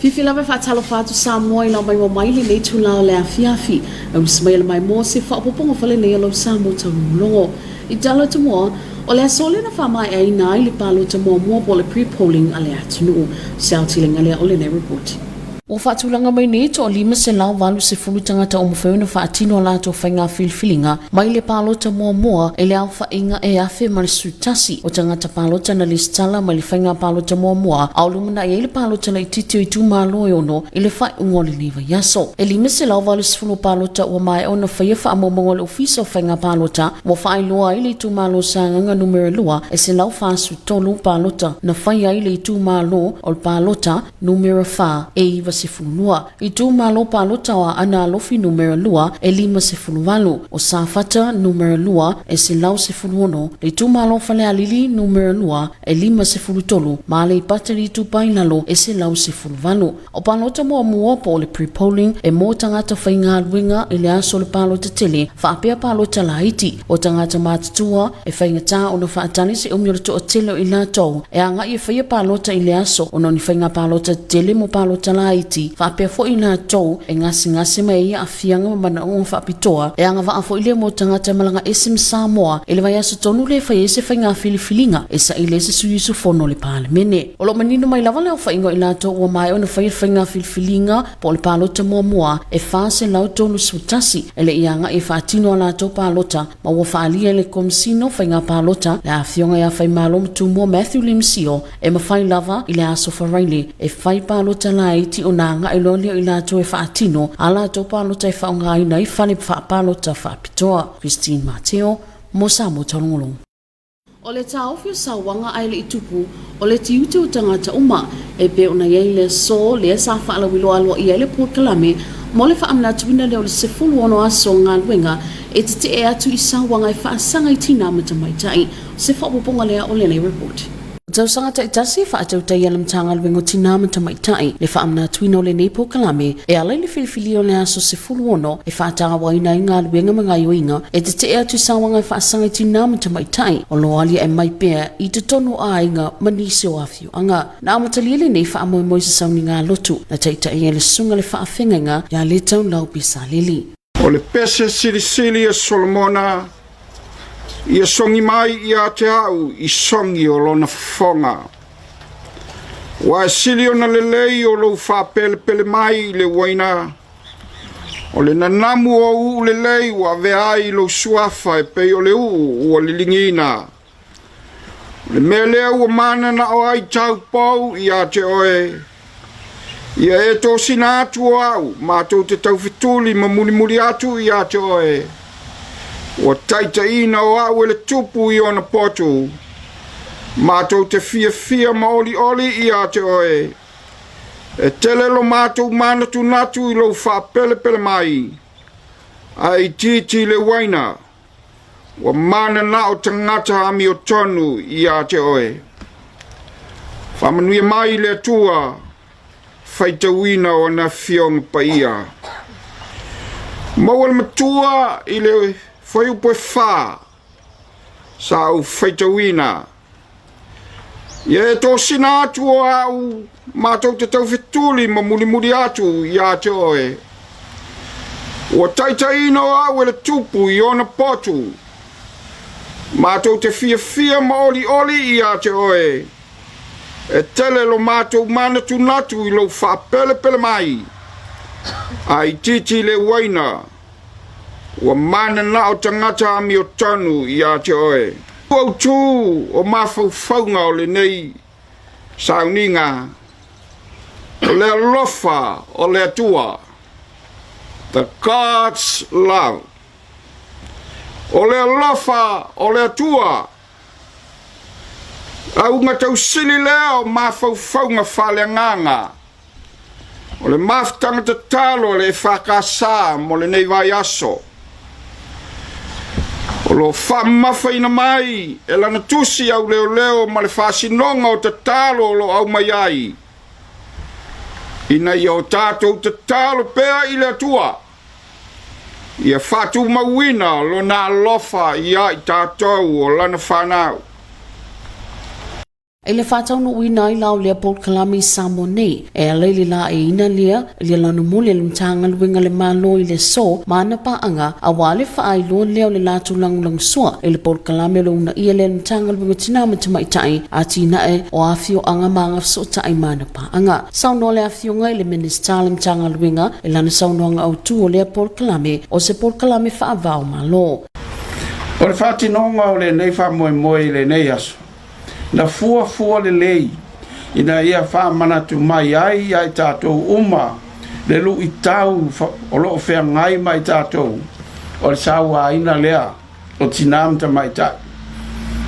Fifi lava fatalo fatu Samoa ila mai mai le tu la le afiafi au smail mai mo se fa popongo fale ne lo Samoa Taulogologo I dalo tamo o le sole na fa mai ai nai le palo tamo mo po le pre-polling ale atunu South-Tiling ale ole ne report O fatulanga mai nei to lima se lau walu se fulu tangata o mawhewina whaatino la to whainga filfilinga mai le palota moa e le alfa inga e afe ma le sutasi o tangata palota na listala mai le whainga palota moa au lumana e le palota na ititio I tu malo e ono e le whai ungoli liva yaso. E lima se lau walu se fulu palota o mai o na whaia wha amomongo le ofisa o whainga palota mo whai loa I le tu malo sa nganga numero lua e se lau whasu tolu palota na whaia I le tu malo o palota numero wha e iwa se fulua. I tu malo palota wa ana alofi numero lua e lima se fuluwalu. O safata numero lua e se lau se fuluono. Le tu malo fale alili numero lua e lima se fulutolu. Ma le ipateri tu painalo e se lau se fuluwalu. O palota mo muopo le pre-polling e mo tangata whainga alwinga e le aso le palota tele whaapea palota la iti. O tangata matatua e whainga taa o na whaatani se umio to o tele o ila tau. E anga I whaia palota I le aso o noni whainga palota tele mo palota la iti. Whapea fo ina tau e ngasi mai ia afianga mamana o whapitoa e anga waa fo ile mo tangata malanga SM Samoa e le vai aso tonu le whai ese whainga filifilinga e sa ile se suyusu fono le pale mene. O lo manino mai lava leo whaingo ila tau ua mai o na whainga filifilinga po le palota moa e whaase lau tonu sutasi e le ianga e whaatino ala tau palota ma ua whaalia le komsino whainga palota le afionga ia whai malo mtu mua Matthew Limsio e ma whai lava ile aso wharaile e whai palota la iti o nga iloni o ila to e whaatino ala to palota e whaunga ina I whane palota whapitoa Christine Mateo mo Samoa Taulogologo. O le taofio sa wanga ai le itupu o le tiute o tangata uma e pe ona iei le so le sa whaala wilo alo I le Port Kalame mo le whaamna tuina leo le sefulu ono aso ngā luenga e te e atu I sa wanga I whaasanga I tina matamaitai se whapoponga lea o le report. Tau sangata itasi whaatau tai alam tanga luengo tina matamaitai le whaamna tuino le Port Kalame e alai le filifili o le aso se fulu ono e whaatanga waina I ngā luenga mga ioinga e te e atu sawanga I whaasanga I tina matamaitai o loalia e mai pea I te tonu a inga manise o afio anga na amatalia le nei whaamoe moisa sauni ngā lotu na taitai e le sunga le whaafengenga ya le tau lau pisa lili. O le pese sirisili e Solomona Ia songi mai ia te au I songi o lona fonga. Wa sili o na lelei o lo whapele pele mai le waina. O le nanamu o u lelei wa veai lo suafa e pe o le u le lingina. Le mele ua mana na o ai tau pau ia te oe. Ia e to sina atu o au mātou te tau fituli ma muli atu ia te oe. O taita ina o au ele tupu I ona potu. Mātou te fia ma oli ia te oe. E tele lo mātou manatu natu I lo whapele mai. Ai titi le waina. Wa mana na o tangata ami o tonu ia te oe. Whamanuia mai le tua. Whaita wina o na fiong pa ia. Mawal matua I le foi o poefá sa o feitawina e to sinatu au matou te tau fituli ma muli atu ia te oe o taitaina au ele tupu I ona potu matou te fia ma oli ia te oe e tele lo matou manatu natu I lo whapele mai ai titi le waina Wa mana na o tangata ami o tonu ia te oe. Au tu o mawhauwhaunga o le nei sauninga. O le alofa o le atua. The God's love. O le alofa o le atua. Au ngatau sili leo mawhauwhaunga whale nganga. O le maftanga te talo le whakasa mo le nei vai aso. O lo whamawhaina mai, e lana tusi au leo ma le whasinonga o te talo lo au mai ai. Ina I o tātou te talo pēa I le atua. Ia whatu mawina lo nā lofa ia I tātou o lana whanau. Ele whātau no uina I lau lea Paul Kalami Samoa nei, e alaili la e ina lea, le lanu mole le mtanga luenga le malo I le so, mana paanga, a wale whaai loa leo le latu langulang sua, ele Paul Kalami le una ia le mtanga luenga tina matamaitai, a tina e o afio anga manga so tai mana paanga. Sauno le afio ngai le minister le mtanga luenga, e lana sauno anga au tu o lea Paul Kalami, o se Paul Kalami whaavao malo. O le whātinonga o le nei whamoe le nei aso. Na fua le lei ina ia fa manatu mai ai tātou uma le lu I tau o lo whea ngai mai tātou o le sawa ina lea o tinam ta mai tai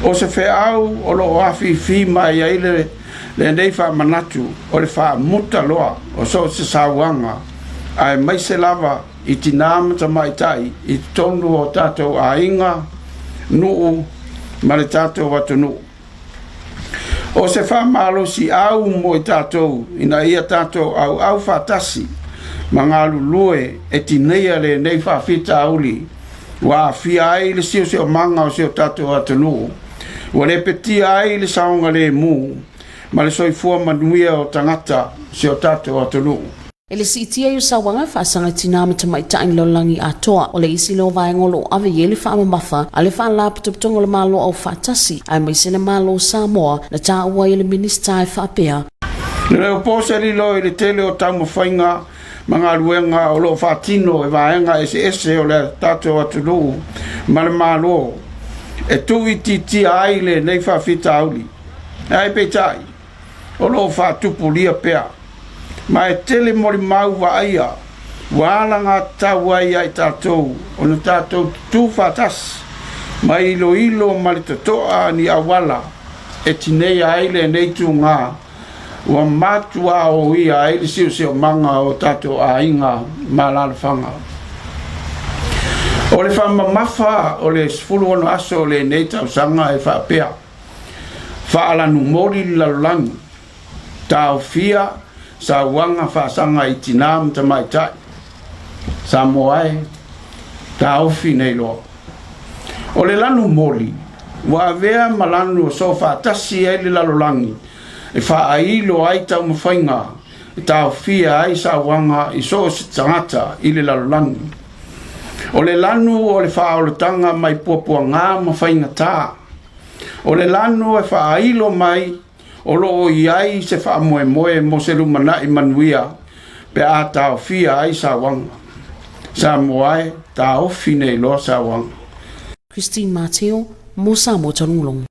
o se whea au o lo afi mai ai le nei fa manatu o le fa muta loa o so se sawanga ai mai se lava I tinam ta mai tai I tonu o tātou a inga nuu ma le tātou watu nuu o se whamalo si au mo I tātou ina ia tātou au whatasi mangalu lue e tineia le nei whawhita auli wa fia ai le sio manga o sio tātou atanu wa le peti ai le saunga le mu ma le soifua manuia o tangata sio tātou atanu. Ele si itia yu sawanga whaasanga tina matamaitai lolangi atoa o le isi leo vaengolo ave yele whaamamafa a le whaan la putuputongo le malo au whaatasi ai maise le malo Samoa na tā ua yele minister e whaapea. Le leo pose li lo le tele o tau mawhainga mga luenga o lo whaatino e vaenga ese o le tātou atunu ma le malo e tui titi ai le nei whawhita auli ai peitai o lo whaatupu lia pea ma e tele mori mau wa aia wala ngā tau ai ai tātou o na tātou tu whatas ma ilo ma le tatoa ni awala e tinei ai le nei tu ngā wa matua o ia ai le sio manga o tātou a inga ma lalawhanga o le whamamafa o le sfulu ono aso le nei tau sanga e whaapea whaalanu mori lalulangi tau fia sa wanga whaasanga I tinam ta mai tai Samoa ta ofi nei loa o le lanu moli wa avea malanu o so whaatasi ai le lalolangi e whaailo ai tau mawhainga e tau fia ai sa wanga I so si tangata I le lalolangi o le lanu o le whaaolotanga mai puapua ngā mawhainga tā o le lanu e whaailo mai o loo iai se wha moe mo se lumana I manuia pe a tau fia ai sa wanga sa moai ta ofi nei lo sa wanga. Christine Mateo mo Samoa Taulogologo.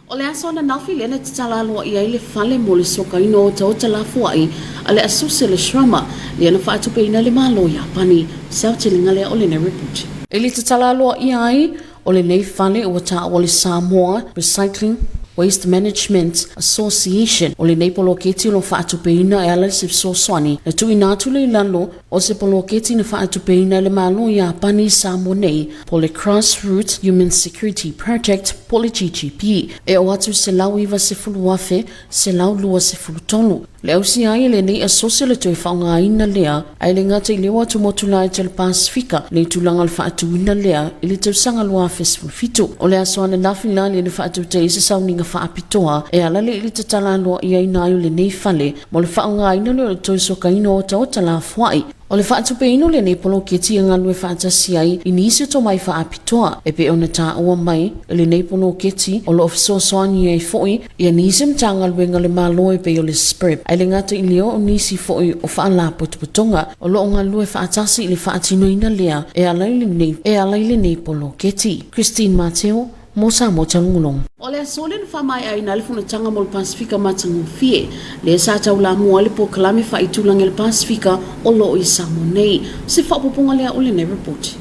O le aso na nafi lena te talaloa I ai le fale mo le soka ino o tau talafua ai a le asuse le shrama le ana whaatupe ina le malo Japani sau te linga le o le ne report. E le te talaloa I ai o le nei fale o ta o le Samoa Recycling Waste Management Association o le nei poloketi lo whaatupeina e ala se sosoani na tui nātu le lalo o se poloketi na whaatupeina le malo Japani Samoa nei po le Grassroots Human Security Project po le GGP e o atu se lau iwa se fulu afe se lau lua se fulu tonu. Le ausi ai le nei asosia le toi whaunga ina lea ai le ngata I lewa tu motula I te le Pasifika le tulanga le whaatu ina lea I le tausanga lua afe se fulu fitu o le asoana lafi lani le whaatu te isa sauninga whaapitoa e ala le ili te tala loa I aina ayo le nei fale mo le whaunga ina le toi soka ina o ta o tala fuai. O le whaatupe ino le nei poloketi a ngalue whaatasi ai I nisi to mai whaapitoa e pe ona ta ua mai le nei poloketi o lo ofisosoani ai foi I a nisi mta ngalue ngale malo e pe o le sprep ai le ngata I leo o nisi foi o whaala putuputonga o lo ngalue whaatasi I le whaatino ina lea e alai le nei poloketi. Christine Mateo mo Samoa Taulogologo. O le asole na whamai ai na le funatanga mo le Pasifika matangu fie le sa tau la mua le po kalame whaitulang le Pasifika o lo I Samoa nei se whapoponga lea o le nei report.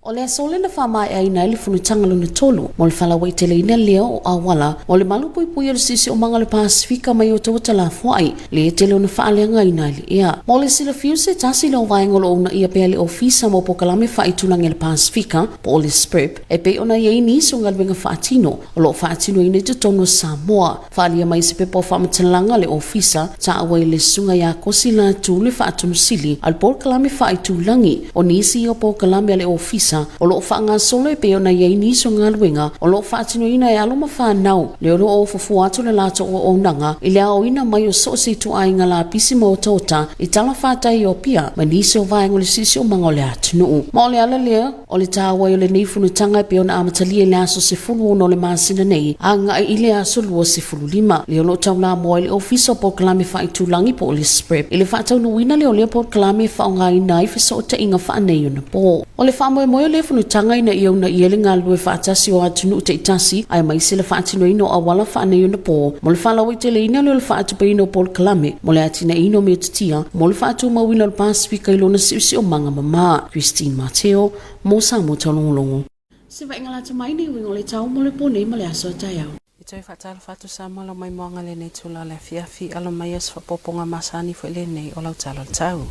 O le asole na whamai ai na le funatanga luna tolu mo le whalawai tele ina lea o awala o le malu pui le sisi o manga le Pasifika mai o tawata la fuai le tele o na whaaleanga ina le ea. Mo le sila fiu se tasi le o vaengolo o na ia pea le ofisa mo po kalame whaitulang le Pasifika po le sprep e pe ona iei niso ngalwenga whaatino o lo whaatino ina te tono Samoa whaalia mai se pepo whaamatalanga le ofisa ta awai le sunga ya kosi la tu le whaatunu sili al po kalame whaitulangi o nisi o po kalame le ofisa tangata o lo whaanga solo e peo na iei niso ngā luenga o lo whaatinoina e aloma whanau le oro o fufu atu le lato o onanga i le ao ina mai o sosi tu ainga la pisi mo tota i tala whātai o pia ma niso vaengo le sisi o manga o le atunuu. Ma o le ala lea o le tāwai o le neifunu tanga e peo na amatalia le aso se fulu ono le masina nei a nga i le aso lua se fulu lima le ono tau la moa le ofiso po kalame whaitulangi po le sprep i le whaatau nuina le o le po kalame whaonga i nai fiso o ta inga whaanei o na po. O le whamoe moe le funu tanga ina i au na i ele ngā lue whaatasi o atunu te itasi ai mai se le whaatino ino a wala whaanei o na po mo le whalawa i te le ina le o le whaatupa ino po le kalame mo le atina ino me tatia mo le whaatu mawina o le Pasifika i lona siusi o manga mama. Christine Mateo mo Samoa Taulogologo. Se vai ngala tamai ni wingo le tau mo le pone ma le aso tai au. I toi whaatala whatu Samoa la mai moanga le nei tula le fiafi alo mai as whapoponga masani fo le nei o lau talo le tau.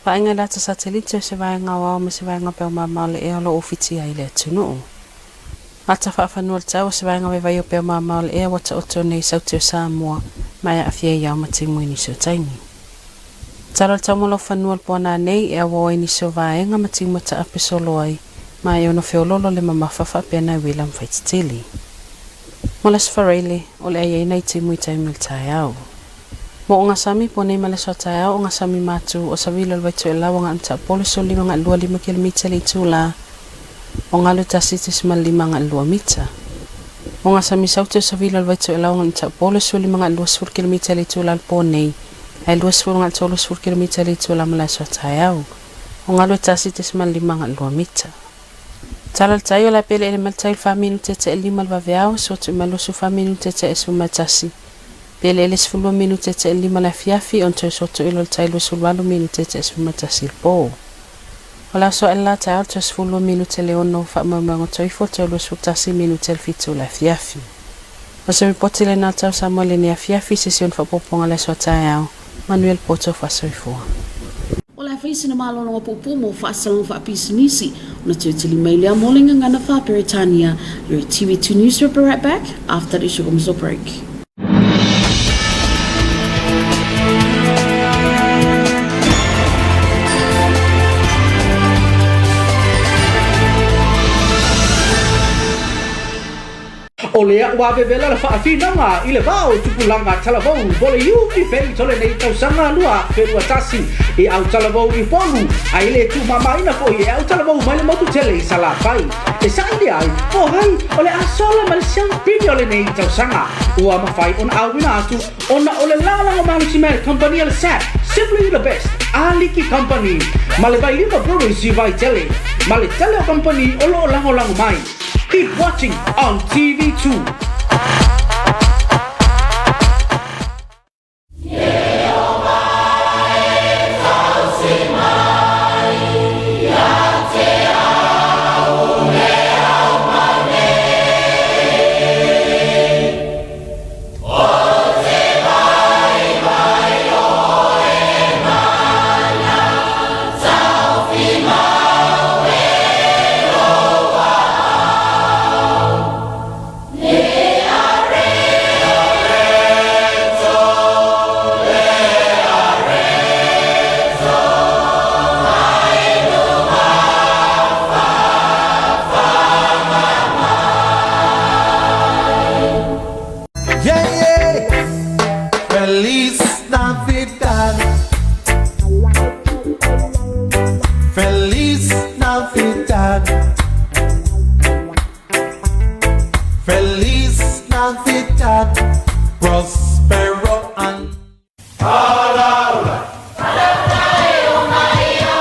Painga lata satelite se vai ngā wao me se vai ngā peo mamau le ea lo ofiti ai le tunuu. Ata whaafanu le tau se vai ngā vai o peo mamau le ea wata oto nei sauti o Samoa mai a fia iau ma te muini so taini. Talo le tau mo lo whanua le pōna nei ea wao ni so vaenga ma te mata apisolo ai mai ono feololo le mamafafa pena William Faititili. Mo le sfarele o le ai nei te mui taimi le tai au. Mo o ngasami po nei male so tai au o ngasami matu o savila le waitu e lawa ngā anta polo so 5 kilomita le tula o ngalu tasitis ma 5 mita. O ngasami sautu o savila le waitu e lawa ngā anta polo so 5 kilomita le tula le po nei ai 2 kilomita le tula male so tai au o ngalu tasitis ma 5 mita. Tala tayo la pele ele maltai faminu tete e 5 vaveao so tu malusu faminu tete e sumatasi. Pele ele 10 minu tete e 5 la fiafi on tu so tu ilo tailo sulwalo minu tete e sumatasi po. Ola so ela tayo tu 10 minu tele ono fa mamango toifo tailo sutasi minu tel fitu la fiafi. Oso mi potile na tau Samoa le ni fiafi session fa poponga le so tayo. Manuel Poto fa soifo. O le faisi na malo no pupu mo whaasalong whaapisinisi. Ona tūtili mai lea molinga ngana wha Peritania. You're at TV2 News. We'll be right back after the sugar break. O lea ua vevela la whaafinanga i le vau tupulanga talavou po le iuki fei tole nei tausanga lua whenua tasi i au talavou i polu a i le tu mamaina po i au talavou mai le motu tele i salapai e saile ai po hai o le asola ma le siampini o le nei tausanga ua mawhai on awina atu ona o le lalanga Missionary Company al SAT simply the best Aliki Company ma le vai lima breweries i vai tele ma le tele company o lo lango mai. Keep watching on TV2.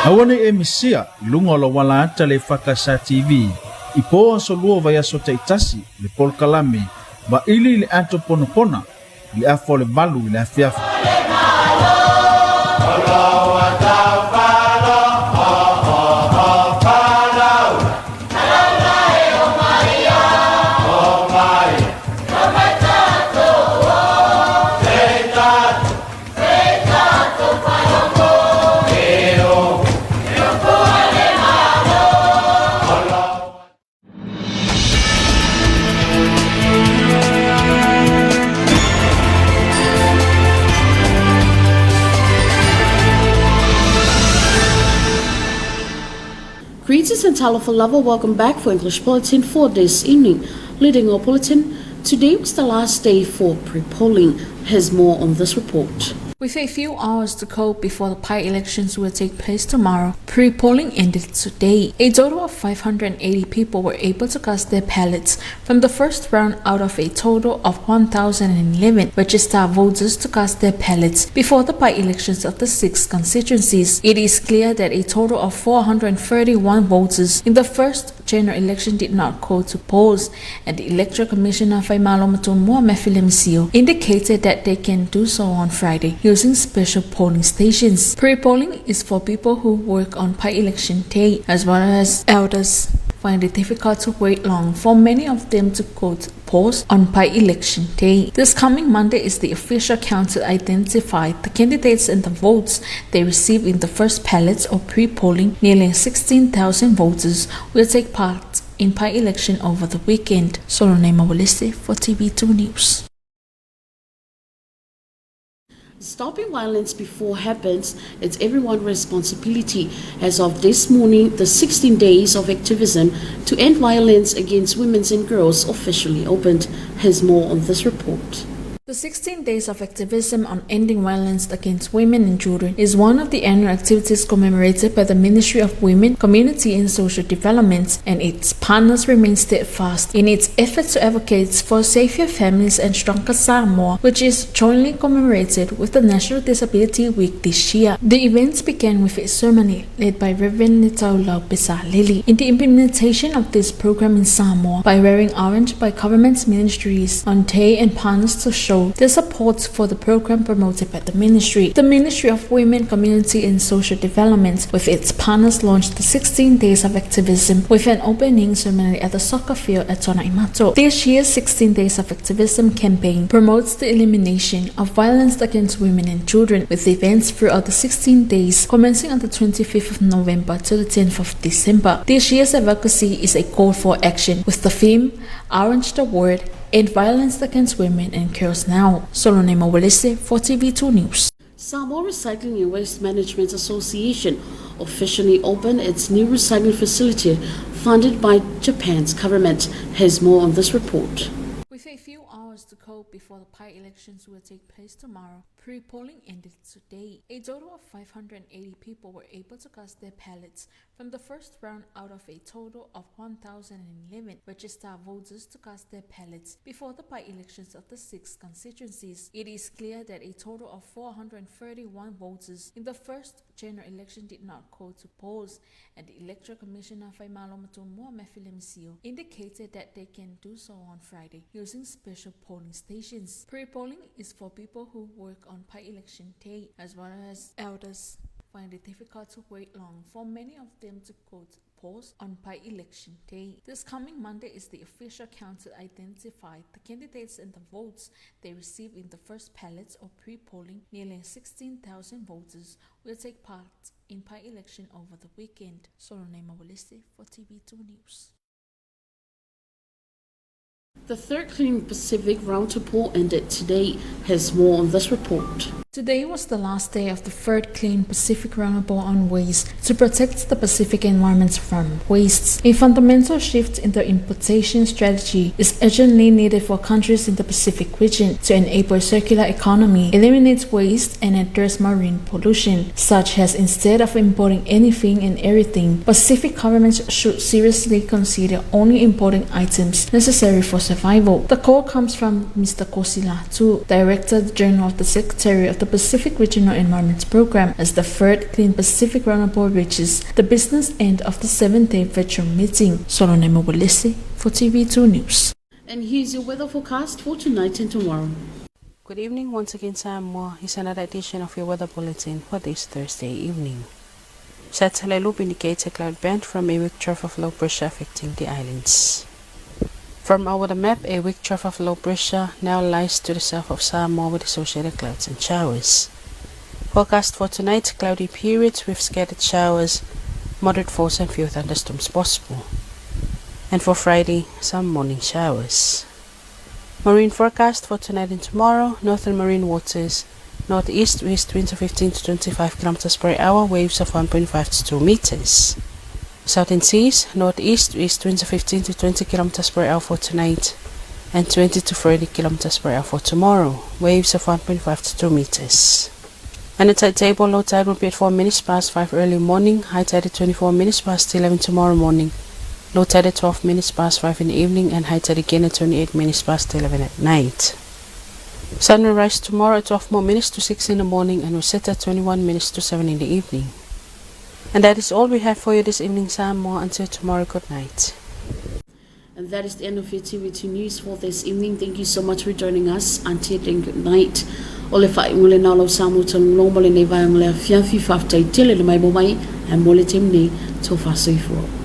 Awane e misia lunga lo wala ata le whakasa TV i poa so lua vai aso te itasi le pol kalame ba ili le ato ponopona le afo le balu le afiafi. Greetings and Taulogologo, welcome back for English Bulletin for this evening. Leading our bulletin, today was the last day for pre-polling. Here's more on this report. With a few hours to go before the elections will take place tomorrow, pre-polling ended today. A total of 580 people were able to cast their ballots from the first round out of a total of 1,011 registered voters to cast their ballots before the elections of the 6 constituencies. It is clear that a total of 431 voters in the first general election did not go to polls, and the Electoral Commissioner Komiti Faamisionare indicated that they can do so on Friday using special polling stations. Pre-polling is for people who work on election day, as well as elders find it difficult to wait long for many of them to go to polls on election day. This coming Monday is the official count to identify the candidates and the votes they receive in the first ballots or pre-polling. Nearly 16,000 voters will take part in election over the weekend. Solonema Walese for TV2 News. Stopping violence before it happens, it's everyone's responsibility. As of this morning, the 16 days of activism to end violence against women and girls officially opened. Here's more on this report. The 16 days of activism on ending violence against women and children is one of the annual activities commemorated by the Ministry of Women, Community and Social Development, and its partners remain steadfast in its efforts to advocate for safer families and stronger Samoa, which is jointly commemorated with the National Disability Week this year. The events began with a ceremony led by Reverend Taulogologo in the implementation of this program in Samoa by wearing orange by government ministries on day and partners to show their support for the program promoted by the ministry. The Ministry of Women, Community and Social Development with its partners launched the 16 days of activism with an opening ceremony at the soccer field at Tonaimato. This year's 16 days of activism campaign promotes the elimination of violence against women and children, with events throughout the 16 days commencing on the 25th of November to the 10th of December. This year's advocacy is a call for action with the theme Orange the Word, End Violence Against Women and Girls Now. Solonema Walese for TV2 News. Samoa Recycling and Waste Management Association officially opened its new recycling facility funded by Japan's government. Here's more on this report. With a few hours to go before the elections will take place tomorrow, pre-polling ended today. A total of 580 people were able to cast their ballots from the first round out of a total of 1,011 registered voters to cast their ballots before the elections of the 6 constituencies. It is clear that a total of 431 voters in the first general election did not go to polls, and the Electoral Commissioner Faamisionare indicated that they can do so on Friday using special polling stations. Pre-polling is for people who work on election day, as well as elders find it difficult to wait long for many of them to go to polls on election day. This coming Monday is the official count to identify the candidates and the votes they receive in the first ballots or pre-polling. Nearly 16,000 voters will take part in election over the weekend. Solonema Walese for TV2 News. The third Clean Pacific Roundtable ended today. Here's more on this report. Today was the last day of the third Clean Pacific Roundtable on waste to protect the Pacific environment from wastes. A fundamental shift in the importation strategy is urgently needed for countries in the Pacific region to enable a circular economy, eliminate waste, and address marine pollution, such as instead of importing anything and everything, Pacific governments should seriously consider only importing items necessary for survival. The call comes from Mr. Kosilatu, Director General of the Secretary of the Pacific Regional Environment Program, as the third Clean Pacific Roundtable reaches the business end of the 7-day virtual meeting. Solonema Walese for TV2 News. And here's your weather forecast for tonight and tomorrow. Good evening once again, Samoa. Here's another edition of your weather bulletin for this Thursday evening. Satellite loop indicates a cloud band from a weak trough of low pressure affecting the islands. From our weather map, a weak trough of low pressure now lies to the south of Samoa with associated clouds and showers. Forecast for tonight, cloudy periods with scattered showers, moderate force and few thunderstorms possible. And for Friday, some morning showers. Marine forecast for tonight and tomorrow, northern marine waters, northeast-west winds of 15 to 25 km per hour, waves of 1.5 to 2 meters. Southern seas, northeast to east winds of 15 to 20 kilometers per hour for tonight, and 20 to 30 kilometers per hour for tomorrow. Waves of 1.5 to 2 meters. And the tide table, low tide will be at 4 minutes past 5 early morning, high tide at 24 minutes past 11 tomorrow morning, low tide at 12 minutes past 5 in the evening, and high tide again at 28 minutes past 11 at night. Sun will rise tomorrow at 12 more minutes to 6 in the morning and will set at 21 minutes to 7 in the evening. And that is all we have for you this evening, Samoa. Until tomorrow, good night. And that is the end of your TV2 News for this evening. Thank you so much for joining us. Until then, good night. Ole fai ngule na lo Samoa Taulogologo le nei vai ngule fiafi faftai tele le mai bo mai and mole temni to fasoi fo.